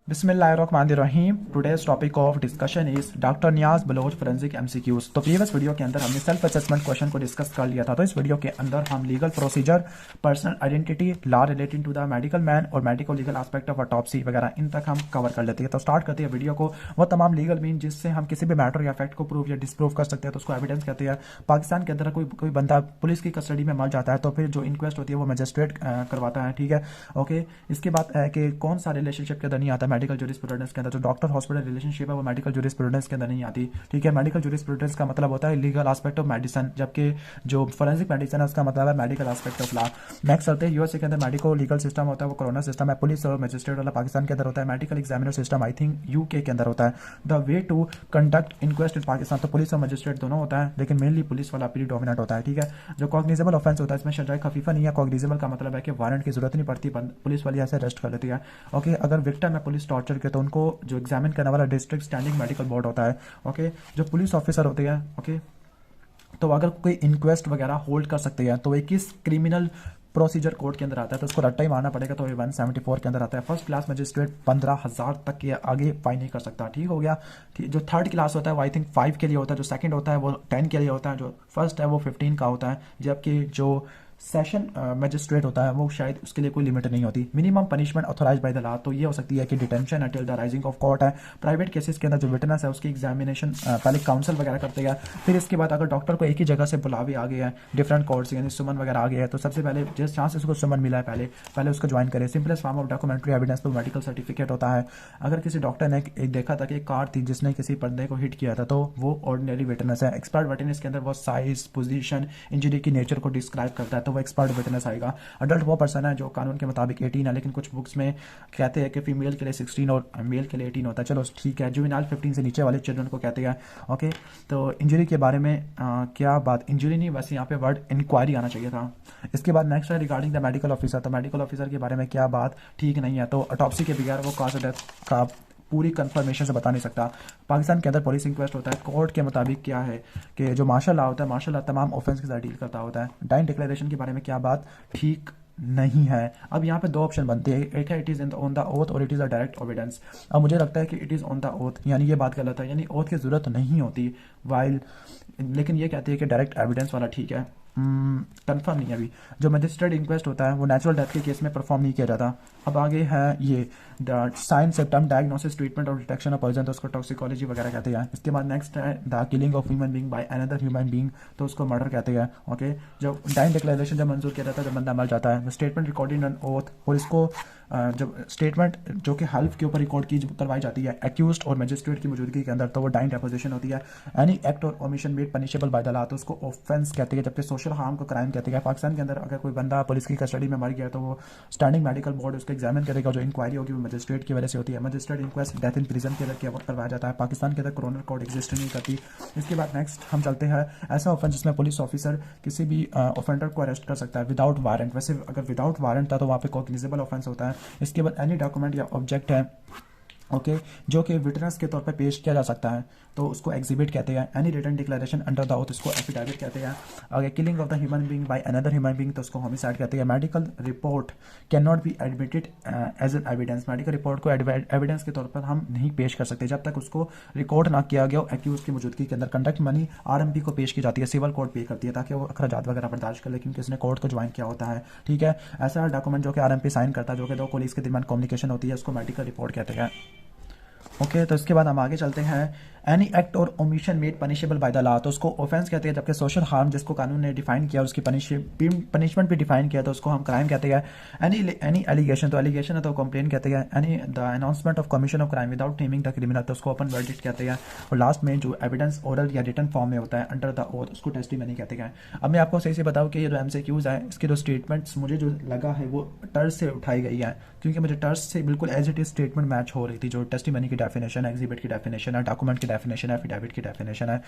बिस्मिल्लाहिर्रहमानिर्रहीम। Today's topic of discussion is doctor Niaz Baloch forensic MCQs. तो previous video के अंदर हमने सेल्फ असेसमेंट क्वेश्चन को डिस्कस कर लिया था। तो इस वीडियो के अंदर हम legal procedure, personal identity, law relating to the medical man और medico legal aspect of autopsy वगैरह इन तक हम कवर कर लेते हैं। तो स्टार्ट करते हैं वीडियो को। वो तमाम लीगल मीन जिससे हम किसी भी मैटर या फैक्ट को प्रूव या डिसप्रूव कर सकते हैं तो उसको एविडेंस कहते हैं। पाकिस्तान के अंदर कोई बंदा पुलिस की कस्टडी में मर जाता है तो फिर जो इंक्वेस्ट होती है वो मजिस्ट्रेट करवाता है। ठीक है, ओके। इसके बाद है कि कौन सा रिलेशनशिप के अंदर नहीं आता मेडिकल जूरिस्प्रूडेंस के अंदर। जो डॉक्टर हॉस्पिटल रिलेशनशिप है वो मेडिकल जूरिस्प्रूडेंस के अंदर नहीं आती। ठीक है, मेडिकल जूरिस्प्रूडेंस का मतलब होता है लीगल एस्पेक्ट ऑफ मेडिसिन, जबकि जो फोरेंसिक मेडिसिन है उसका मतलब है medical aspect of law. Next चलते हैं यूएसए के अंदर मेडिको लीगल सिस्टम होता है वो कोरोना सिस्टम है। पुलिस और मजिस्ट्रेट वाला पाकिस्तान के अंदर होता है। Medical examiner system I think UK के अंदर होता है। The way to conduct inquest in Pakistan, तो पुलिस और मजिस्ट्रेट दोनों होता है लेकिन मेनली पुलिस वाला प्रीडोमिनेंट होता है। ठीक है, जो कॉग्निजेबल ऑफेंस होता है इसमें सजाए खफीफा नहीं है। कॉग्निजेबल का मतलब है कि वारंट की जरूरत नहीं पड़ती, पुलिस वाली ऐसे अरेस्ट कर लेती है। ओके, अगर विक्टिम है पुलिस टॉर्चर के तो उनको जो एग्जामिन करने वाला डिस्ट्रिक्ट स्टैंडिंग मेडिकल बोर्ड होता है। ओके, जो पुलिस ऑफिसर होते हैं, ओके, तो अगर कोई इंक्वेस्ट वगैरह होल्ड कर सकते हैं तो ये किस क्रिमिनल प्रोसीजर कोड के अंदर आता है तो उसको रट्टा ही मारना पड़ेगा। तो ये 174 के अंदर आता है। फर्स्ट क्लास मजिस्ट्रेट 15,000 तक के आगे फाइन नहीं कर सकता। ठीक हो गया। जो थर्ड क्लास होता है वो आई थिंक 5 के लिए होता है। जो सेकंड होता है वो 10 के लिए होता है। जो फर्स्ट है वो 15 का होता है। जबकि जो सेशन मजिस्ट्रेट होता है वो शायद उसके लिए कोई लिमिट नहीं होती। Minimum punishment authorised by the law तो ये हो सकती है कि detention until the rising of court है। प्राइवेट केसेस के अंदर जो विटनेस है उसकी एग्जामिनेशन पहले काउंसिल वगैरह करते हैं। फिर इसके बाद अगर डॉक्टर को एक ही जगह से बुलावे आ गया है डिफरेंट कोर्ट्स यानी सुमन वगैरह आ गया है तो सबसे पहले जिस चांस उसको सुमन मिला है पहले उसको ज्वाइन करे। Simplest form of documentary evidence तो मेडिकल सर्टिफिकेट होता है। अगर किसी डॉक्टर ने एक देखा था कि एक कार थी जिसने किसी बंदे को हिट किया था तो वो ऑर्डिनरी विटनेस है। एक्सपर्ट विटनेस के अंदर वो साइज, पोजीशन, इंजरी की नेचर को डिस्क्राइब करता है तो वो एक्सपर्ट विटनेस आएगा। अडल्ट वो पर्सन है जो कानून के मुताबिक 18 है लेकिन कुछ बुक्स में कहते हैं कि फीमेल के लिए 16 और मेल के लिए 18 होता है। चलो ठीक है, जुवेनाइल 15 से नीचे वाले चिल्ड्रन को कहते हैं। ओके, तो इंजरी के बारे में क्या बात, इंजरी नहीं वैसे यहाँ पे वर्ड इंक्वायरी आना चाहिए था। इसके बाद नेक्स्ट है रिगार्डिंग द मेडिकल ऑफिसर। तो मेडिकल ऑफिसर के बारे में क्या बात ठीक नहीं है तो ऑटोप्सी के बगैर वो कॉज ऑफ डेथ का पूरी कंफर्मेशन से बता नहीं सकता। पाकिस्तान के अंदर पुलिस इंक्वेस्ट होता है। कोर्ट के मुताबिक क्या है कि जो मार्शल लॉ होता है, मार्शल लॉ तमाम ऑफेंस के साथ डील करता होता है। डाइन डिक्लेरेशन के बारे में क्या बात ठीक नहीं है। अब यहाँ पे दो ऑप्शन बनते हैं, एक है it is on the oath और it is a direct evidence. अब मुझे लगता है कि it is on the oath यानी ये बात गलत है, यानी ओथ की ज़रूरत नहीं होती वाइल, लेकिन ये कहती है कि डायरेक्ट एविडेंस वाला ठीक है। कंफर्म नहीं है अभी। जो मजिस्ट्रेट इंक्वेस्ट होता है वो नेचुरल डेथ के केस में परफॉर्म नहीं किया जाता। अब आगे है ये साइन सिम्टम डायग्नोसिस ट्रीटमेंट और डिटेक्शन ऑफ पॉइजन तो उसको टॉक्सिकोलॉजी वगैरह कहते हैं। इसके बाद नेक्स्ट है the killing of human being by another human being तो उसको मर्डर कहते हैं। ओके, जो डाइन डिक्लेरेशन जब मंजूर किया जाता है जब बंदा मर जाता है, स्टेटमेंट रिकॉर्डिंग ऑन ओथ और इसको जब स्टेटमेंट जो कि हल्फ के ऊपर रिकॉर्ड की करवाई जाती है एक्यूज्ड और मजिस्ट्रेट की मौजूदगी के अंदर तो वो डाइन डेपोजिशन होती है। एनी एक्ट और omission made punishable bye the law तो उसको ऑफेंस कहते हैं, जबकि सोशल हार्म को क्राइम कहते हैं। पाकिस्तान के अंदर अगर कोई बंदा पुलिस की कस्टडी में मर गया तो वो स्टैंडिंग मेडिकल बोर्ड उसको एग्जामिन करेगा। जो इंक्वायरी होगी वो मजिस्ट्रेट की वजह से होती है। Magistrate inquest death in prison के अंदर करवाया जाता है। पाकिस्तान के अंदर कोरोनल कोड एग्जिस्ट नहीं करती। इसके बाद नेक्स्ट हम चलते हैं ऐसा ऑफेंस जिसमें पुलिस ऑफिसर किसी भी ऑफेंडर को अरेस्ट कर सकता है विदाउट वारंट। वैसे अगर विदाउट वारंट था तो वहाँ पे कॉग्निजेबल ऑफेंस होता है। इसके बाद एनी डॉक्यूमेंट या ऑब्जेक्ट है ओके जो कि विटनेस के तौर पे पेश किया जा सकता है तो उसको एग्जिबिट कहते हैं। Any written declaration under the oath उसको एफिडेविट कहते हैं। अगर killing of the human being by another human being तो उसको होमिसाइड कहते हैं। Medical report can not be admitted as an evidence. Medical report को एविडेंस के तौर पर हम नहीं पेश कर सकते जब तक उसको रिकॉर्ड ना किया गया हो एक्यूज की मौजूदगी के अंदर। कंडक्ट मनी आरएमपी को पेश की जाती है, सिविल कोर्ट पे करती है ताकि वो अखराजात वगैरह बर्दाश्त कर ले क्योंकि उसने कोर्ट को ज्वाइन किया होता है। ठीक है, ऐसा डॉक्यूमेंट जो कि आरएमपी साइन करता है जो कि दो कोलिग्स के दरमियान कम्युनिकेशन होती है उसको मेडिकल रिपोर्ट कहते हैं। ओके, तो इसके बाद हम आगे चलते हैं। एनी एक्ट और omission made punishable bye the law तो उसको ऑफेंस कहते हैं, जबकि सोशल हार्म जिसको कानून ने डिफाइन किया उसकी पनिशमेंट भी डिफाइन किया तो उसको हम क्राइम कहते हैं। एनी एलिगेशन तो एलिगेशन है तो कंप्लेन कहते हैं। Any the announcement of commission of crime without naming the criminal तो उसको ओपन वर्डिक्ट कहते हैं। और लास्ट में जो एविडेंस ओरल या रिटन फॉर्म में होता है अंडर द ओथ उसको टेस्टिमनी कहते हैं। अब मैं आपको सही से बताऊँ कि ये जो एमसीक्यूज है इसके जो स्टेटमेंट्स मुझे जो लगा है वो टर्स से उठाई गई है क्योंकि मुझे टर्स से बिल्कुल as it is statement match हो रही थी। जो टेस्टिमनी की डेफिनेशन है, एग्जिबिट की डेफिनेशन है, डॉक्यूमेंट की डेफिनेशन है, एफिडेविट की डेफिनेशन है,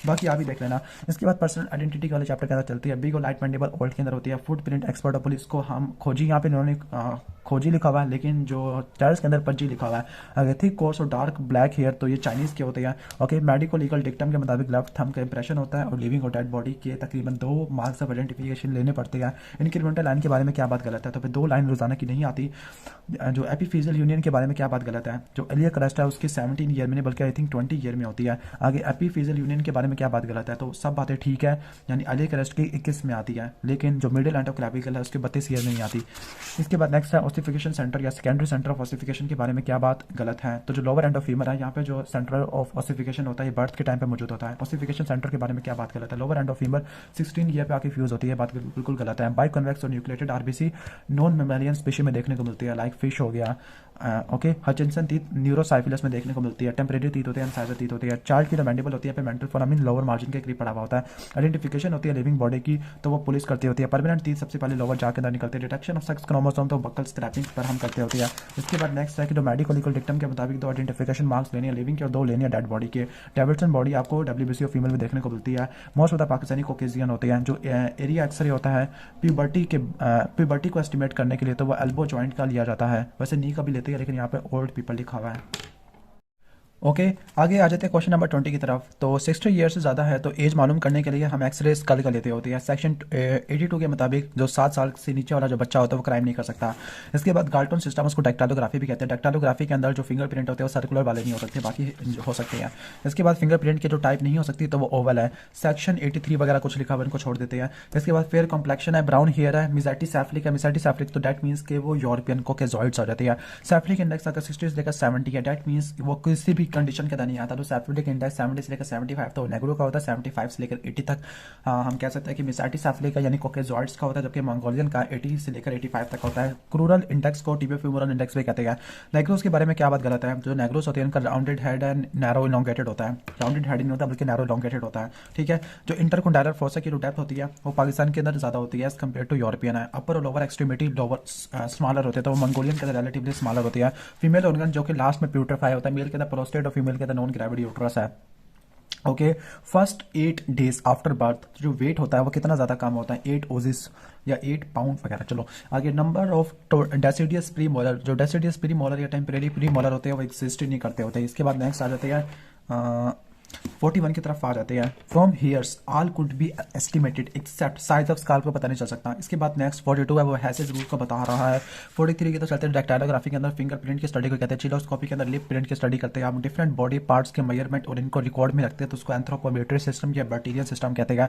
बाकी आप भी देख लेना। इसके बाद पर्सनल आइडेंटिटी वाले चैप्टर के अंदर चलती है। बिग और लाइट मेंडेबल ओल्ड के अंदर होती है। फुटप्रिंट एक्सपर्ट और पुलिस को हम खोजी, यहाँ पे इन्होंने खोजी लिखा हुआ है लेकिन जो टर्स के अंदर पज्जी लिखा हुआ है। अगर थिक कोर्स और डार्क ब्लैक हेयर तो ये चाइनीज़ के होते हैं। ओके, मेडिको लीगल डिक्टम के मुताबिक लेफ्ट थंब का इंप्रेशन होता है और लिविंग और डेड बॉडी के तकरीबन 2 मार्क्स ऑफ आइडेंटिफिकेशन लेने पड़ते हैं। इंक्रीमेंटल लाइन के बारे में क्या बात गलत है तो फिर 2 लाइन रोजाना की नहीं आती। जो एपीफिजियल यूनियन के बारे में क्या बात गलत है? जो इलियक रस्ट है उसकी 17 ईयर में नहीं बल्कि आई थिंक 20 ईयर में होती है। आगे एपीफिजियल यूनियन के बारे में क्या बात गलत है? तो सब बातें ठीक है, यानी इलियक रस्ट की 21 में आती है, लेकिन जो मिडिल एंड ऑफ क्लैविकल है उसके 32 ईयर में नहीं आती। इसके बाद नेक्स्ट है ऑसिफिकेशन सेंटर या सेकेंडरी सेंटर ऑफ ऑसिफिकेशन के बारे में क्या बात गलत है? तो जो लोअर एंड ऑफ फीमर है यहाँ पे जो सेंटर ऑफ ऑसिफिकेशन होता है ये बर्थ के टाइम पे मौजूद होता है। ऑसिफिकेशन सेंटर के बारे में क्या बात गलत है? Lower end of femur 16 year पे आके फ्यूज होती है, बात बिल्कुल गलत है। बाई कन्वेक्स और nucleated RBC non mammalian species में देखने को मिलती है, लाइक फिश हो गया। ओके, हचिंसन टीथ न्यूरोसाइफिलस में देखने को मिलती है। टेम्परेरी टीथ होते हैं, इंसाइजर टीथ होती है। चाइल्ड की जो मैंडिबल होती है पेमेंटल फोरामिन लोअर मार्जिन के करीब पड़ा हुआ होता है। आइडेंटिफिकेशन होती है लिविंग बॉडी की, तो वो पुलिस करती होती है। परमानेंट टीथ सबसे पहले लोअर जा के अंदर निकलते हैं। डिटेक्शन ऑफ सेक्स क्रोमोसोम तो बकल स्क्रैपिंग पर हम करते होती है। इसके बाद नेक्स्ट है कि जो मेडिकल डिक्टम के मुताबिक दो आइडेंटिफिकेशन मार्क्स लेने हैं लिविंग के और 2 लेने हैं डेड बॉडी के। डेविडसन बॉडी आपको WBC फीमेल में देखने को मिलती है। Most of the Pakistani Caucasian होते हैं। जो एरिया अक्सर होता है प्यूबर्टी को एस्टिमेट करने के लिए तो वो एल्बो जॉइंट का लिया जाता है, वैसे नी का भी लेते हैं, लेकिन यहाँ पे ओल्ड पीपल लिखा हुआ है। ओके, आगे आ जाते हैं क्वेश्चन नंबर 20 की तरफ। तो 60 ईयर से ज़्यादा है तो एज मालूम करने के लिए हम एक्सरे स्कल का लेते होते हैं। सेक्शन 82 के मुताबिक जो 7 साल से नीचे वाला जो बच्चा होता है वो क्राइम नहीं कर सकता। इसके बाद गाल्टन सिस्टम, उसको डेक्टालोग्राफी भी कहते हैं। डेक्टालोग्राफी के अंदर जो फिंगरप्रिंट होते हैं वो सर्कुलर वाले नहीं हो सकते, बाकी हो सकते हैं। इसके बाद फिंगरप्रिंट के जो टाइप नहीं हो सकती तो वो ओवल है। सेक्शन 83 वगैरह कुछ लिखा हुआ इनको छोड़ देते हैं। इसके बाद फेयर कॉम्प्लेक्शन है, ब्राउन हेयर है, मिजाटी सैफ्लिक है। मिजाटी सैफ्लिक तो डेट मीन्स के वो यूरोपियन कोकेजॉइड्स हो जाते हैं। सैफ्लिक इंडेक्स अगर 60 से लेकर 70 है, डेट मीन्स वो किसी भी कंडीशन के अंदर नहीं आता। तो सैफ्लिक इंडेक्स 70 से लेकर 75 तो नेग्रो का होता है, 75 से लेकर 80 तक हम कह सकते हैं कि मिसाटी सैफ्लिक का यानी कॉकेजॉइड्स का होता है, जबकि मंगोलियन का 80 से लेकर 85 तक होता है। क्रूरल इंडेक्स को टिबियो फ्यूमरल इंडेक्स भी कहते हैं। नेग्रोस के बारे में क्या बात गलत है? जो नेग्रोस होते हैं उनका rounded head and narrow elongated होता है। राउंडेड हेड नहीं होता बल्कि नैरो इलोंगेटेड होता है, ठीक है। जो इंटरकोंडाइलर फोसा की जो डेप्थ होती है वो पाकिस्तान के अंदर ज़्यादा होती है एज कम्पेयर टू यूरोपियन है। अपर और लोअर एक्सट्रीमिटी लोअर स्मॉलर होते हैं, तो वो मंगोलियन के अंदर रिलेटिवली स्मॉलर होती है। फीमेल ऑर्गन जो कि लास्ट में प्यूट्रीफाई होता है, मेल के अंदर प्रोस्टेट और फीमेल के अंदर नॉन ग्रेविटी यूट्रस है। Okay, first 8 days after birth जो वेट होता है वो कितना ज़्यादा कम होता है? 8 ओजिस या 8 पाउंड वगैरह। चलो आगे, number of deciduous pre molar, जो डेसिडियस प्री मोलर या टेम्परेरी प्री मोलर होते हैं वो एग्जिस्ट ही नहीं करते होते। इसके बाद नेक्स्ट आ जाते हैं 41 की तरफ आ जाते हैं। From here's all could be estimated except size of skull को पता नहीं चल सकता। इसके बाद नेक्स्ट 42 है वो हैसेज रूल को बता रहा है। 43 की तो चलते हैं डेक्टाइलोग्राफी के अंदर फिंगरप्रिंट की स्टडी को कहते हैं। चिलोस्कोपी के अंदर लिप प्रिंट की स्टडी करते हैं। हम डिफरेंट बॉडी पार्ट्स के मेजरमेंट और इनको रिकॉर्ड में रखते हैं, तो उसको एंथ्रोपोमेट्री सिस्टम या बैक्टीरियल सिस्टम कहते हैं।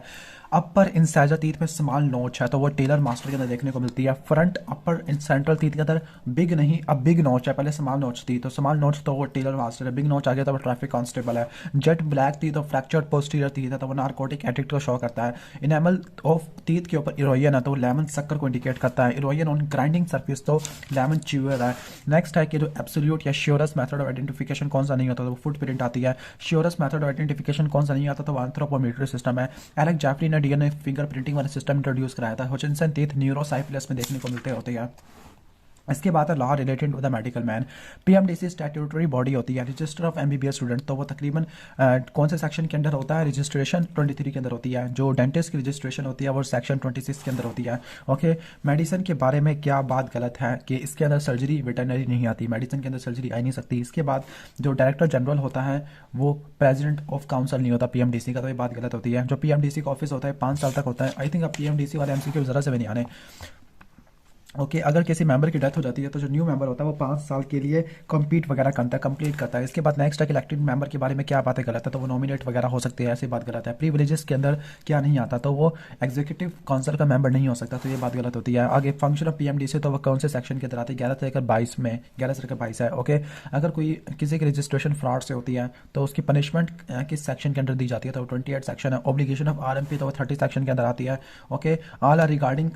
अपर इंसाइजर टीथ में स्मॉल नोच है तो वो टेलर मास्टर के अंदर देखने को मिलती है। फ्रंट अपर सेंट्रल टीथ के अंदर बिग नहीं, अब बिग नोच है, पहले स्मॉल नोच थी तो स्मॉल नोच तो वो टेलर मास्टर है। बिग नोच आ गया तो वो ट्रैफिक कांस्टेबल है। जेट ब्लैक थी तो फ्रैक्चर पोस्टीरियर टीथ है तो वो नार्कोटिक एडिक्ट को शो करता है। इनेमल ऑफ टीथ के ऊपर इरोयन है तो लेमन शक्कर को इंडिकेट करता है। इरोयन ऑन ग्राइंडिंग सरफेस तो लेमन च्यूअर है। नेक्स्ट है कि जो एब्सोल्यूट या श्योरस मेथड ऑफ आइडेंटिफिकेशन कौन सा नहीं होता तो वो फुट प्रिंट आती है। श्योरस मेथड ऑफ आइडेंटिफिकेशन कौन सा नहीं आता तो वो एंथ्रोपोमेट्री सिस्टम है। एलेक जैफरी ने डीएनए फिंगर प्रिंटिंग वाला सिस्टम इंट्रोड्यूस कराया था। हचिंसन टीथ न्यूरोसाइफिलस में देखने को मिलते होते हैं। इसके बाद है law related to the medical man. PMDC statutory body होती है, रजिस्टर ऑफ एमबीबीएस स्टूडेंट, तो वो तकरीबन कौन से सेक्शन के अंदर होता है? रजिस्ट्रेशन 23 के अंदर होती है। जो डेंटिस्ट की रजिस्ट्रेशन होती है वो सेक्शन 26 के अंदर होती है। ओके, मेडिसिन के बारे में क्या बात गलत है कि इसके अंदर सर्जरी वेटरनरी नहीं आती, मेडिसिन के अंदर सर्जरी आ नहीं सकती। इसके बाद जो डायरेक्टर जनरल होता है वो प्रेसिडेंट ऑफ काउंसिल नहीं होता पीएमडीसी का, तो ये बात गलत होती है। जो पीएमडीसी का ऑफिस होता है 5 साल तक होता है। आई थिंक अब पीएमडीसी वाले एमसीक्यू जरा से भी नहीं आने। ओके, अगर किसी मेंबर की डेथ हो जाती है तो जो न्यू मेंबर होता है वो 5 साल के लिए कंप्लीट करता है। इसके बाद नेक्स्ट है कि इलेक्टेड मेंबर के बारे में क्या बातें गलत है तो वो नॉमिनेट वगैरह हो सकते हैं, ऐसी बात गलत है। प्रिविलेजेस के अंदर क्या नहीं आता तो वो एग्जीक्यूटिव काउंसिल का मेंबर नहीं हो सकता, तो ये बात गलत होती है। आगे फंक्शन ऑफ पीएमडीसी तो वो कौन से सेक्शन के अंदर आती है? 11 से लेकर 22 में, 11 से लेकर 22 है। ओके, अगर कोई किसी की रजिस्ट्रेशन फ्रॉड से होती है तो उसकी पनिशमेंट किस सेक्शन के अंदर दी जाती है तो 28 सेक्शन है। ऑब्लिगेशन ऑफ आरएमपी तो वो 30 सेक्शन के अंदर आती है। Okay, all are regarding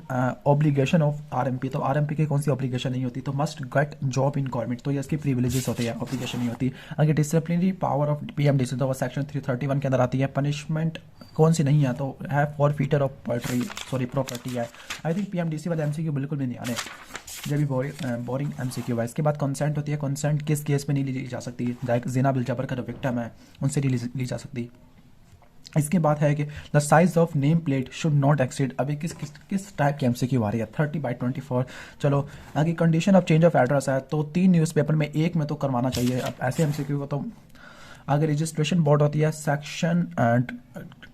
obligation of RMP, तो आरएमपी की कौन सी ऑब्लिगेशन नहीं होती तो must get job in government, तो ये इसकी प्रिविलेजेस होती है, ऑब्लिगेशन नहीं होती। अगर डिसिप्लिनरी पावर ऑफ पीएमडीसी तो वो सेक्शन 331 के अंदर आती है। पनिशमेंट कौन सी नहीं है तो है फॉरफीटर ऑफ प्रॉपर्टी है। आई थिंक पीएमडीसी वाले एमसीक्यू बिल्कुल भी नहीं आने, जब भी बोरिंग एमसीक्यू है। इसके बाद कंसेंट होती है। कंसेंट किस केस में नहीं ली जा सकती? लाइक जिना बिल जबर का जो विक्टिम है उनसे नहीं ली जा सकती। इसके बाद है कि the size of name plate should not exceed. अभी किस टाइप की एमसीक्यू आ रही है? 30/24। चलो आगे, condition of change of address है तो 3 न्यूज़पेपर में एक में तो करवाना चाहिए। अब ऐसे एमसीक्यू को तो आगे रजिस्ट्रेशन बोर्ड होती है। सेक्शन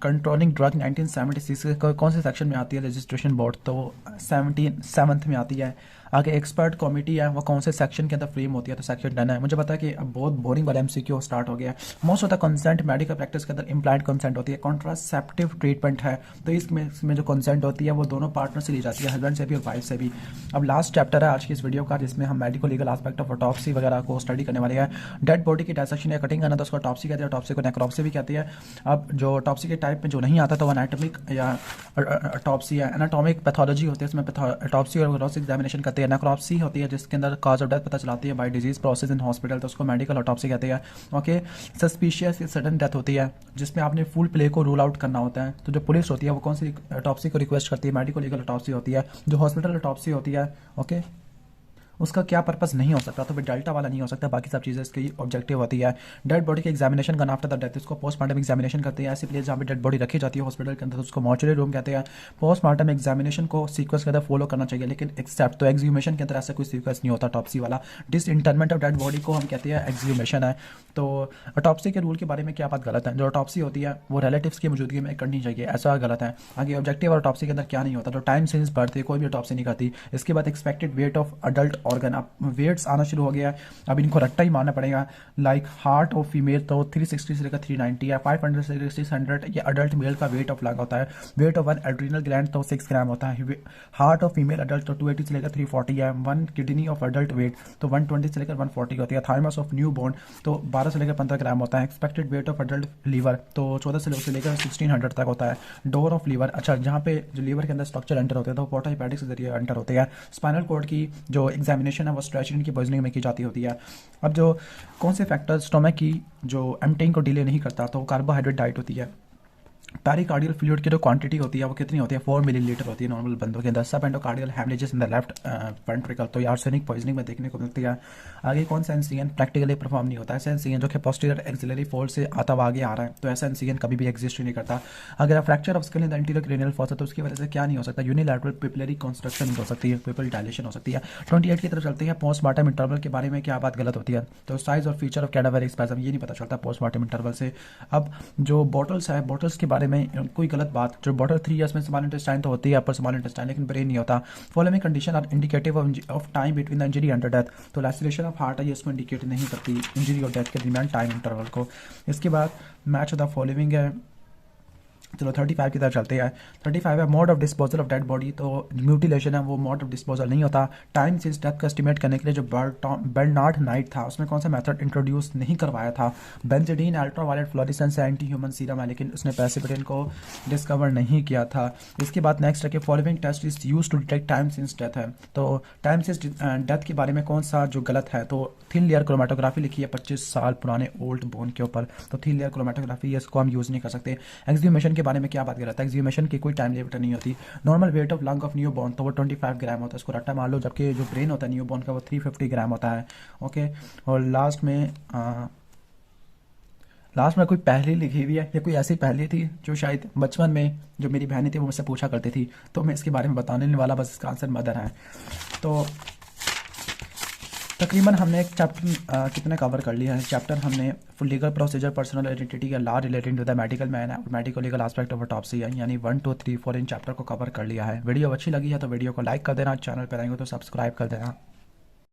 कंट्रोलिंग ड्रग 1976 कौन से सेक्शन में आती है रजिस्ट्रेशन बोर्ड? तो 7th में आती है। आगे एक्सपर्ट कमेटी है वो कौन से सेक्शन के अंदर फ्रेम होती है, तो सेक्शन 10 है। मुझे पता है कि अब बहुत बोरिंग वाला एमसीक्यू स्टार्ट हो गया है। Most of the consent medical practice के अंदर इम्प्लाइड कंसेंट होती है, कॉन्ट्रासेप्टिव ट्रीटमेंट है, तो इसमें जो कंसेंट होती है वो दोनों पार्टनर से ली जाती है, हस्बैंड से भी और वाइफ से भी। अब लास्ट चैप्टर है आज की इस वीडियो का, जिसमें हम medico legal aspect of autopsy वगैरह को स्टडी करने वाले हैं। डेड बॉडी की डायसेक्शन या कटिंग करना तो उसको ऑटोप्सी कहते हैं, ऑटोप्सी को नेक्रोप्सी भी कहती है। अब जो ऑटोप्सी के टाइप में जो नहीं आता तो वो एनाटॉमिक या ऑटोप्सी है, एनाटॉमिक पैथोलॉजी होती है, उसमें ऑटोप्सी और ग्रॉस एग्जामिनेशन करते हैं। नेक्रोप्सी होती है जिसके अंदर कॉज ऑफ डेथ पता चलाती है by disease process in hospital, तो उसको मेडिकल ऑटोप्सी कहते हैं। ओके, सस्पिशियस या सडन डेथ होती है जिसमें आपने फुल प्ले को रूल आउट करना होता है, तो जो पुलिस होती है वो कौन सी ऑटोप्सी को रिक्वेस्ट करती है, मेडिको लीगल ऑटोप्सी होती है। जो हॉस्पिटल ऑटोप्सी होती है, ओके, उसका क्या पर्पस नहीं हो सकता, तो फिर डेल्टा वाला नहीं हो सकता, बाकी सब चीज़ें इसकी ऑब्जेक्टिव होती है। डेड बॉडी के एग्जामिनेशन करना आफ्टर द डेथ, इसको पोस्टमार्टम एग्जामिनेशन करते हैं। ऐसी प्लेस जहाँ पे डेड बॉडी रखी जाती है हॉस्पिटल के अंदर, तो उसको मॉर्चरी रूम कहते हैं। पोस्टमार्टम एग्जामिनेशन को सीक्वेंस के अंदर फॉलो करना चाहिए, लेकिन एक्सेप्ट तो एक्सह्यूमेशन के अंदर ऐसा कोई सीक्वेंस नहीं होता ऑटोप्सी वाला। डिसइंटरमेंट ऑफ डेड बॉडी को हम कहते हैं एक्सह्यूमेशन है। तो ऑटोप्सी के रूल के बारे में क्या बात गलत है, जो ऑटोप्सी होती है वो रिलेटिव्स की मौजूदगी में करनी चाहिए, ऐसा गलत है। आगे ऑब्जेक्टिव और ऑटोप्सी के अंदर क्या नहीं होता, तो टाइम सिंस बर्थ कोई भी ऑटोप्सी नहीं करती। इसके बाद expected weight of adult organ, अब वेट्स आना शुरू हो गया है, अब इनको रट्टा ही मारना पड़ेगा। लाइक हार्ट ऑफ फीमेल तो 360 से लेकर 390 है, 500 से लेकर 600 ये अडल्ट मेल का वेट ऑफ लग होता है। Weight of one adrenal gland तो 6 ग्राम होता है। हार्ट ऑफ फीमेल अडल्ट तो 280 से लेकर 340 है। One kidney of adult weight तो 120 से लेकर 140 होती है। थाइमस ऑफ न्यू बोर्न तो 12 से लेकर 15 ग्राम होता है। Expected weight of adult liver तो 14 से लेकर 1600 तक होता है। डोर ऑफ लीवर, अच्छा, जहाँ पे जो लीवर के अंदर स्ट्रक्चर एंटर होते हैं तो पोर्टा हेपेटिक्स के जरिए एंटर होते हैं। स्पाइनल कॉर्ड की जो एग्जामिनेशन है वो स्ट्रेचिन की पॉइजनिंग में की जाती होती है। अब जो कौन से फैक्टर स्टोमक की जो एम्पटिंग को डिले नहीं करता, तो कार्बोहाइड्रेट डाइट होती है। पेरिकार्डियल फ्लूइड की जो क्वांटिटी होती है वो कितनी होती है, 4 मिलीलीटर होती है नॉर्मल बंदों के अंदर। सब endocardial हैमरेजेस in the left ventricle तो आर्सेनिक पॉइजनिंग में देखने को मिलती है। आगे कौन सा एनसीएन प्रैक्टिकली परफॉर्म नहीं होता है, ऐसा एनसीएन जो कि पोस्टीरियर एक्सिलरी फोल्ड से आता हुआ आगे आ रहा है, तो ऐसा एनसीएन कभी भी एग्जिस्ट नहीं करता। अगर fracture of skin in the anterior cranial fossa तो उसकी वजह से क्या नहीं हो सकता, यूनिलैटरल पिपलरी कंस्ट्रक्शन हो सकती है, पिपल डायलेशन हो सकती है। 28 की तरफ चलते हैं। पोस्टमार्टम इंटरवल के बारे में क्या बात गलत होती है, तो साइज और फीचर ऑफ कैडावरिक स्पैज़म ये नहीं पता चलता पोस्टमार्टम इंटरवल से। अब जो बॉटल्स है, बॉटल्स के बारे में कोई गलत बात, जो बॉटल 3 ईयर्स में स्मॉल इंटेस्टाइन तो होती है, अपर स्मॉल इंटेस्टाइन, लेकिन ब्रेन नहीं होता। Following condition are indicative of time between the injury and death, तो लैसिलेशन ऑफ हार्ट है ये इसको इंडिकेट नहीं करती इंजरी और डेथ के दरमियान टाइम इंटरवल को। इसके बाद मैच द फॉलोइंग है। चलो 35 की तरफ चलते हैं। 35 है mode of disposal of dead body, तो म्यूटिलेशन है वो मोड ऑफ डिस्पोजल नहीं होता। टाइम सिंस डेथ को एस्टिमेट करने के लिए जो बर्नार्ड नाइट था उसमें कौन सा मेथड इंट्रोड्यूस नहीं करवाया था, benzidine ultraviolet fluorescence anti human serum है, लेकिन उसने पैसिपिटेन को डिस्कवर नहीं किया था। इसके बाद नेक्स्ट है कि following test is use to detect time since death है, तो टाइम सिंस डेथ के बारे में कौन सा जो गलत है, तो थिन लेयर क्रोमेटोग्राफी लिखी है 25 साल पुराने ओल्ड बोन के ऊपर, तो थिन लेयर क्रोमेटोग्राफी इसको हम यूज़ नहीं कर सकते। एक्सह्यूमेशन के बारे में क्या बात करता है, एक्सह्यूमेशन की कोई टाइम लिमिट नहीं होती। Normal weight of lung of new born तो वो 25 ग्राम होता है, उसको रट्टा मार लो, जबकि जो ब्रेन होता है न्यू बॉर्न का वो 350 ग्राम होता है। ओके, और लास्ट में कोई पहली लिखी हुई है, ये कोई ऐसी पहली थी जो शायद बचपन में जो मेरी बहनें थी वो मुझसे पूछा करती थी, तो मैं इसके बारे में बताने वाला, बस इसका आंसर मदर है। तो तकरीबन हमने एक चैप्टर कितने कवर कर लिया है। चैप्टर हमने लीगल प्रोसीजर, पर्सनल आइडेंटिटी या law relating to the medical man है, medico legal aspect of autopsy है, यानी 1 2 3 4 इन चैप्टर को कवर कर लिया है। वीडियो अच्छी लगी है तो वीडियो को लाइक कर देना, चैनल पर आएंगे तो सब्सक्राइब कर देना।